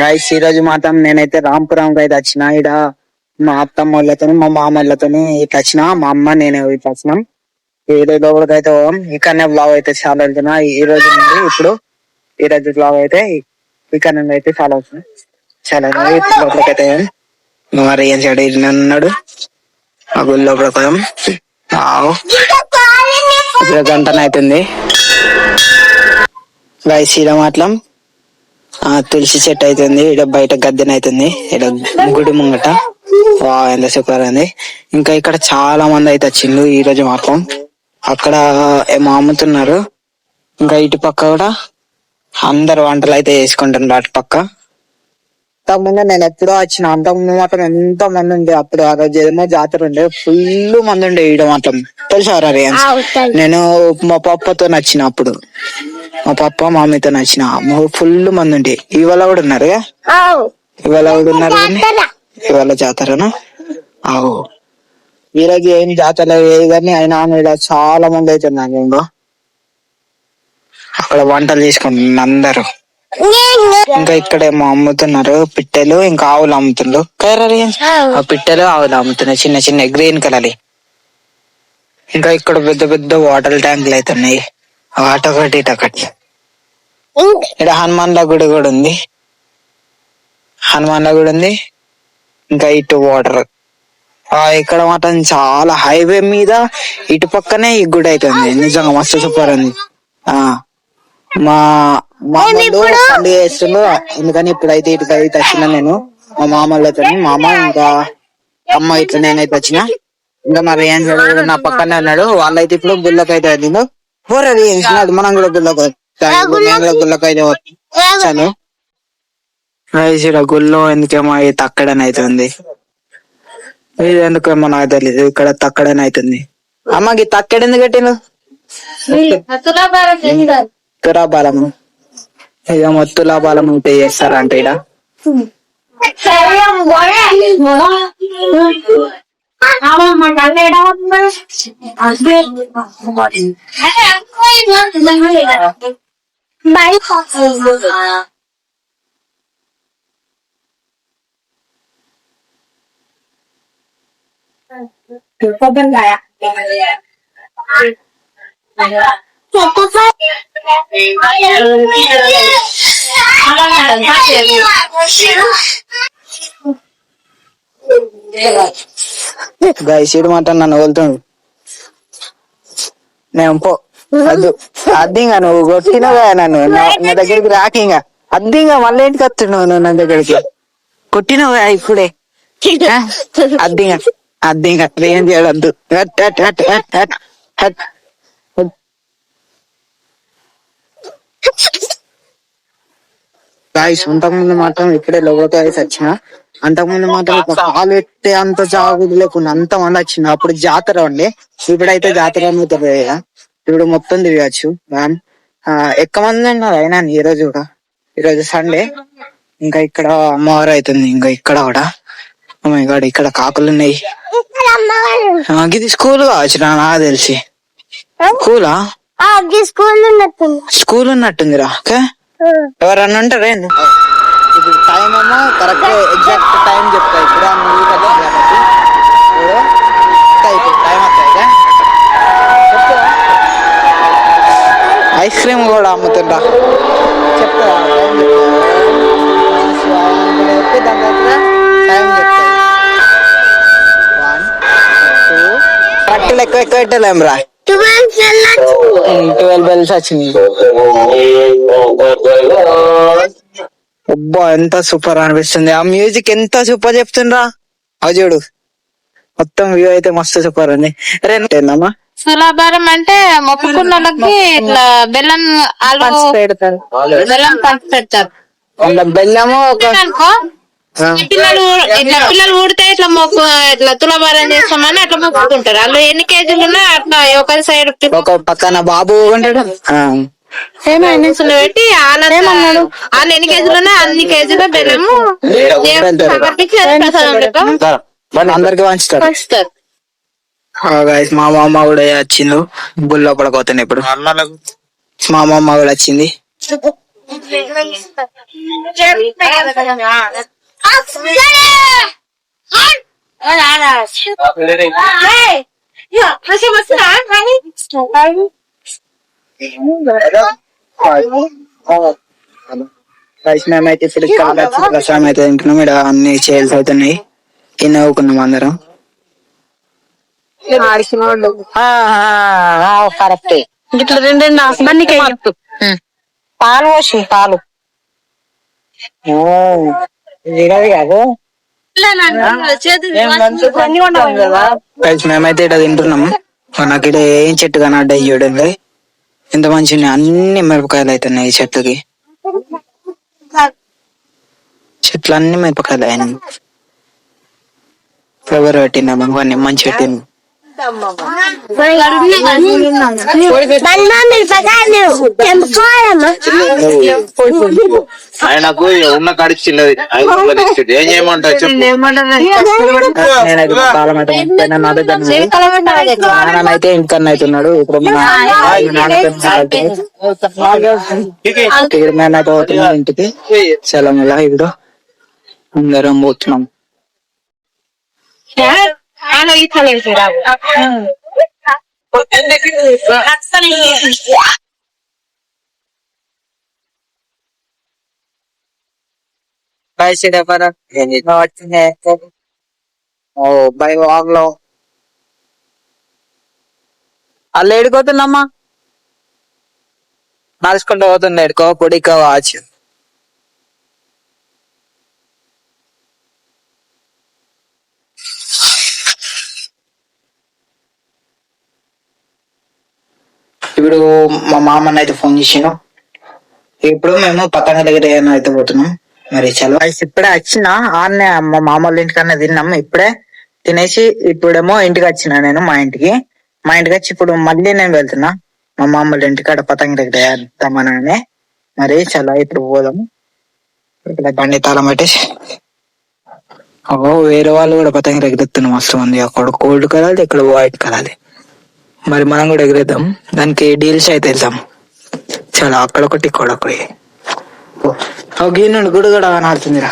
Guys ఈ రోజు మాత్రం నేనైతే రాంపురం అయితే వచ్చిన. ఇక్కడ మా అత్తమ్మ వాళ్ళతో మా మామళ్ళతో ఇట్లా వచ్చిన. మా అమ్మ నేను ఇట్లా వచ్చినాం. ఈ రోజు లోపలికైతే ఇక్కడనే బ్లాగ్ అయితే చాలా వెళ్తున్నా. ఈ రోజు నుండి ఇప్పుడు ఈ రోజు బ్లాగ్ అయితే ఇక్కడ నుండి అయితే చాలా అవుతుంది. చాలా లోపలికైతే మరి ఏం చేయడం ఇల్లు ఉన్నాడు. ఆ గుడి లోపలికి పోయాం. గంటన అవుతుంది గైస్. ఈడ మాత్రం తులసి చెట్టు అవుతుంది. ఇక్కడ బయట గద్దెన అవుతుంది. ఇక్కడ గుడి ముంగట ఎంత సూపర్ ఉంది. ఇంకా ఇక్కడ చాలా మంది అయితే వచ్చిండ్రు ఈ రోజు మాత్రం. అక్కడ ఏమో అమ్ముతున్నారు. ఇంకా ఇటు పక్క కూడా అందరు వంటలు అయితే చేసుకుంటున్నారు. అటు పక్క అంతకుముందు నేను ఎప్పుడో వచ్చిన. అంతకుముందు మాత్రం ఎంతో మంది ఉండే. అప్పుడు ఆ రోజు ఏమో జాతర ఉండే, ఫుల్ మంది ఉండే ఈడ మాత్రం. తెలుసా నేను మా పప్పతో నచ్చిన. అప్పుడు మా పప్ప మామీతో నచ్చిన ఫుల్ మంది ఉండే. ఇవాళ కూడా ఉన్నారు. ఇవాళ కూడా ఉన్నారు. ఇవాళ జాతరనా? అవు ఈరోజు ఏం జాతర లేదు కానీ అయినా ఇక్కడ చాలా మంది అయితే ఉన్నారు. అక్కడ వంటలు చేసుకుంటున్నారు అందరు. ఇంకా ఇక్కడ ఏమో అమ్ముతున్నారు పిట్టెలు, ఇంకా ఆవులు అమ్ముతున్నారు. ఆ పిట్టెలు ఆవులు అమ్ముతున్నాయి చిన్న చిన్న గ్రీన్ కలర్. ఇంకా ఇక్కడ పెద్ద పెద్ద వాటర్ ట్యాంకులు అయితే ఉన్నాయి. అటొకటి ఇటొకటి. ఇక్కడ హనుమాన్ల గుడి కూడా ఉంది. హనుమాన్ల గుడి ఉంది. ఇంకా ఇటు వాటర్. ఇక్కడ మాత్రం చాలా హైవే మీద ఇటు పక్కనే ఈ గుడి అయితే ఉంది. నిజంగా మస్తు సూపర్ ఉంది. మా మామూలు పండుగ చేస్తుండ్రు. ఎందుకని ఇప్పుడైతే ఇటుకైతే వచ్చిన నేను మా మామూలతో. మామ ఇంకా అమ్మ ఇట్లా నేనైతే వచ్చిన. ఇంకా మరి ఏం చేయలేదు, నా పక్కనే ఉన్నాడు. వాళ్ళైతే ఇప్పుడు గుళ్ళకైతే వెళ్ళిండు. పోరాడు మనం కూడా గుళ్ళకైతే వచ్చాను. గుళ్ళో ఎందుకేమో తక్కడనైతుంది. ఇది ఎందుకేమో నాకు తెలియదు. ఇక్కడ తక్కడనైతుంది. అమ్మకి తక్కడ ఎందుకు కట్టిను? తులాబాలం. ఇక తులాబాలం ఉంటే చేస్తారంట ఈడ. గైసీడు మాట నన్ను వెళ్తుంది. నేను పో అద్దు అద్దింగా నువ్వు కొట్టినవా నన్ను నా దగ్గరికి రాకింగా అద్దింగా మళ్ళీ ఏంటికి వస్తున్నావు నువ్వు నా దగ్గరికి? కొట్టినవా ఇప్పుడే అద్దింగా అద్దింగా ఏం చేయడద్దు. గాయస్ అంతకుముందు మాత్రం ఇప్పుడే లోపలికి అయితే వచ్చిన. అంతకుముందు మాత్రం కాలు పెట్టే అంత జాగులు లేకుండా అంత మంది వచ్చింది. అప్పుడు జాతర ఉండే. ఇప్పుడైతే జాతర అవుతుంది. ఇప్పుడు మొత్తం తిరగచ్చు. ఎక్కువ మంది ఉన్నారు అయినా ఈ రోజు కూడా. ఈరోజు సండే. ఇంకా ఇక్కడ అమ్మవారు అవుతుంది. ఇంకా ఇక్కడ కూడా ఇక్కడ కాకులు ఉన్నాయి. ఇది స్కూల్ కావచ్చు నాకు తెలిసి. స్కూలా? స్కూల్ ఉన్నట్టుందిరా. ఎవరన్నా ఉంటారా? ఇప్పుడు టైం ఏమో కరెక్ట్ ఎగ్జాక్ట్ టైం చెప్తా. ఇప్పుడు టైం వస్తాయి. ఐస్ క్రీమ్ కూడా అమ్ముతుంటా చెప్తా. దాని తర్వాత టైం చెప్తా. 1 2 కట్టెలు ఎక్కువ పెట్టలేం రా. 12 బెల్స్ వచ్చింది. అబ్బా ఎంత సూపర్ అనిపిస్తుంది. ఆ మ్యూజిక్ ఎంత సూపర్ చెప్తుండ్రా. అవి చూడు మొత్తం వ్యూ అయితే మస్తు సూపర్ ఉంది. రేనమ్మా తులాభారం అంటే మొక్కుకున్న వాళ్ళకి ఇట్లా బెల్లం పెడతారు. బెల్లం పంచి పెడతారు. బెల్లము పిల్లలు ఊడితే ఇట్లా మొక్కు ఇట్లా తులాభారం చేస్తామని అట్లా మొక్కుకుంటారు. వాళ్ళు ఎన్ని కేజీలు ఉన్నా అట్లా ఒకరి సైడ్ ఒక పక్కన బాబు ఉంటాడు. పెట్టి వాళ్ళు ఎన్ని కేజీలు ఉన్నా అన్ని కేజీల బెల్లము అందరికి పంచుతారు. మా మామ కూడా వచ్చింది. గుళ్ళో పడకపోతాను ఇప్పుడు. మా మామ కూడా వచ్చింది. మేమైతే ఇప్పుడు ప్రసాదం అయితే తింటున్నాం. ఇక్కడ అన్ని చేయాల్సి అవుతున్నాయి. నవ్వుకున్నాం అందరం. కరెక్టే. ఇట్లా రెండు పాలు పోసి పాలు మేమైతే ఇక్కడ తింటున్నాము. నాకు ఇక్కడ ఏం చెట్టు కనడ్డాయి చూడండి. ఎంత మంచిగా అన్ని మిరపకాయలు అవుతున్నాయి. ఈ చెట్లకి చెట్లు అన్ని మిరపకాయలు అయినాయి. ఫ్లవర్ పెట్టినాము అన్ని మంచి పెట్టింది. ఆయనకు ఉన్న కాడికి చిన్నది ఏం చేయమంటారు చెప్పు. అయితే ఇంకన్నా అవుతున్నాడు. ఇప్పుడు మేమైతే పోతున్నాం ఇంటికి. సెలవులా ఇప్పుడు అందరం పోతున్నాం. బై వాక్ లో అల్ల ఏడుకోతుందమ్మా. నడుచుకుంటూ పోతుంది. ఎడుకో పొడికో వాచ్. ఇప్పుడు మా మామన్న అయితే ఫోన్ చేసాను. ఇప్పుడు మేము పతంగ దగ్గర అయితే పోతున్నాం. మరి చలో ఇప్పుడే వచ్చిన ఆన్నే మా మామ వాళ్ళ ఇంటికన్నా తిన్నాం. ఇప్పుడే తినేసి ఇప్పుడేమో ఇంటికి వచ్చిన నేను మా ఇంటికి వచ్చి ఇప్పుడు మళ్ళీ నేను వెళ్తున్నా మా మామ వాళ్ళ ఇంటికాడ పతంగ దగ్గర వేద్దామని. మరి చలో ఇప్పుడు పోదాము. ఇక్కడ బండి తాళం పెట్టేసి వేరే వాళ్ళు కూడా పతంగ ఎగరెత్తున్నాం. మస్తు ఉంది. అక్కడ కోల్డ్ కలాలి, ఇక్కడ వైట్ కలాలి. మరి మనం కూడా ఎగరేద్దాం. దానికి డీల్స్ అయితే వెళ్దాం. చాలా అక్కడ ఒకటి ఇక్కడ ఒకటి. గీనుండి గుడి కూడా ఆడుతుందిరా.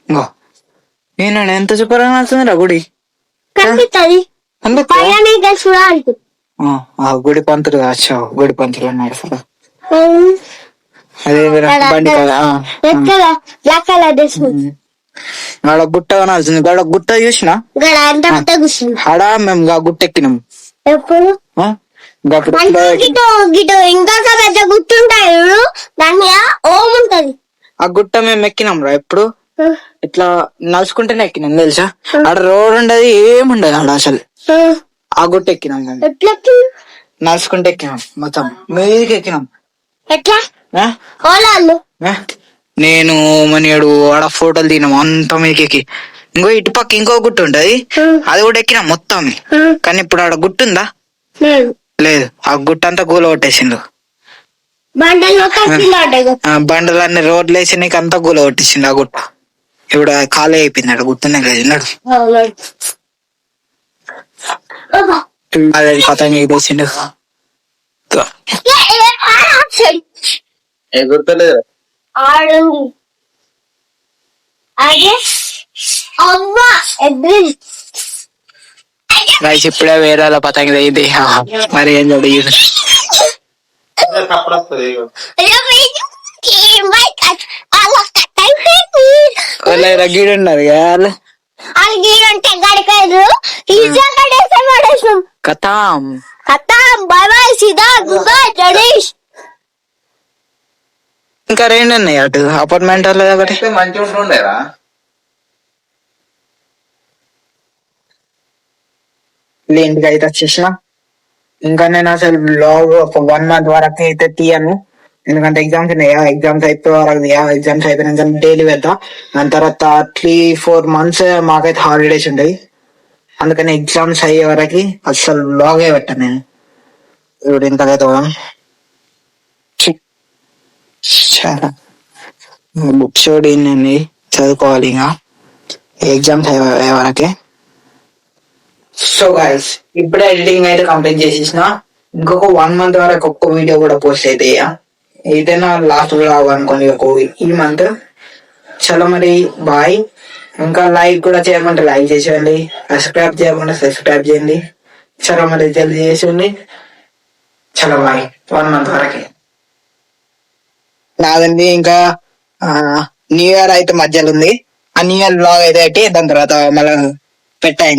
ఇంకో ఈయన ఎంత సూపర్ గా ఆడుతుందిరా గుడి. గుడి పంతులు కావచ్చు. గుడి పంతులు అన్నాడు. అదే బండి ఆడ గుట్ట కనాల్సింది. ఆడ గుట్ట చూసిన ఆడ మేము గుట్ట ఎక్కినాం. ఇంకా పెద్ద గుర్తుంటాయి. దాని ఓం ఉంటది. ఆ గుట్ట మేము ఎక్కినాం రా. ఎప్పుడు ఇట్లా నడుచుకుంటేనే ఎక్కినాం తెలుసా. ఆడ రోడ్ ఉండదు, ఏముండదు ఆడ అసలు. ఆ గుట్ట ఎక్కినాం. నడుచుకుంటే ఎక్కినాం. మొత్తం మీదికి ఎక్కినాం. నేను మనియాడు ఆడ ఫోటోలు తిన్నాం అంత మీదకి. ఇంకో ఇటు పక్క ఇంకో గుట్ట ఉంటది, అది కూడా ఎక్కినాం మొత్తం. కానీ ఇప్పుడు ఆడ గుట్ట ఉందా? లేదు. ఆ గుట్ట అంతా కూల కొట్టేసిండు. బండలన్నీ రోడ్లు వేసి నీకు అంతా కూల కొట్టేసిండు ఆ గుట్ట. ఇప్పుడు ఖాళీ అయిపోయింది. ఆడ గుట్టనే లేదు. అదే పతంగ ఎగరేసిండు. గుర్తులేదు. రైస్ ఇప్పుడే వేరే వాళ్ళ పతంగ అయింది. మరి ఏం చూడ గీడు ఉన్నారు కథం. ఇంకా రెండు ఉన్నాయి అటు అపార్ట్మెంట్ ఒకటి. మంచిగా ఉంటుండేరా. ఇంటికి అయితే వచ్చేసిన. ఇంకా నేను అసలు బ్లాగ్ ఒక 1 month వరకు అయితే తీయను. ఎందుకంటే ఎగ్జామ్స్ ఉన్నాయి. ఎగ్జామ్స్ అయిపోయే వరకు ఎగ్జామ్స్ అయిపోయినాక డైలీ వెళ్తా. దాని తర్వాత 3-4 months మాకైతే హాలిడేస్ ఉంటాయి. అందుకని ఎగ్జామ్స్ అయ్యే వరకు అసలు బ్లాగే పెట్టాను నేను. ఇప్పుడు ఇంతకైతే బుక్స్ కూడా ఏంటండి చదువుకోవాలి. ఇంకా ఎగ్జామ్స్ అయ్యే వరకే. సో గైస్ ఇప్పుడే ఎడిటింగ్ అయితే కంప్లీట్ చేసేసిన. ఇంకొక 1 month వరకు ఒక్క వీడియో కూడా పోస్ట్ అయితే ఇదే నా లాస్ట్ బ్లాగ్ అనుకోండి ఈ మంత్. చలో మరి బాయ్. ఇంకా లైక్ కూడా చేయమంటే లైక్ చేసేయండి, సబ్స్క్రైబ్ చేయకుండా సబ్స్క్రైబ్ చేయండి. చలో మరి జల్దీ చేసేయండి. చలో బాయ్. 1 month వరకే నాదండి. ఇంకా న్యూ ఇయర్ అయితే మధ్యలో ఉంది. ఆ న్యూ ఇయర్ బ్లాగ్ అయితే పెట్టి దాని తర్వాత మళ్ళీ పెట్టాయి.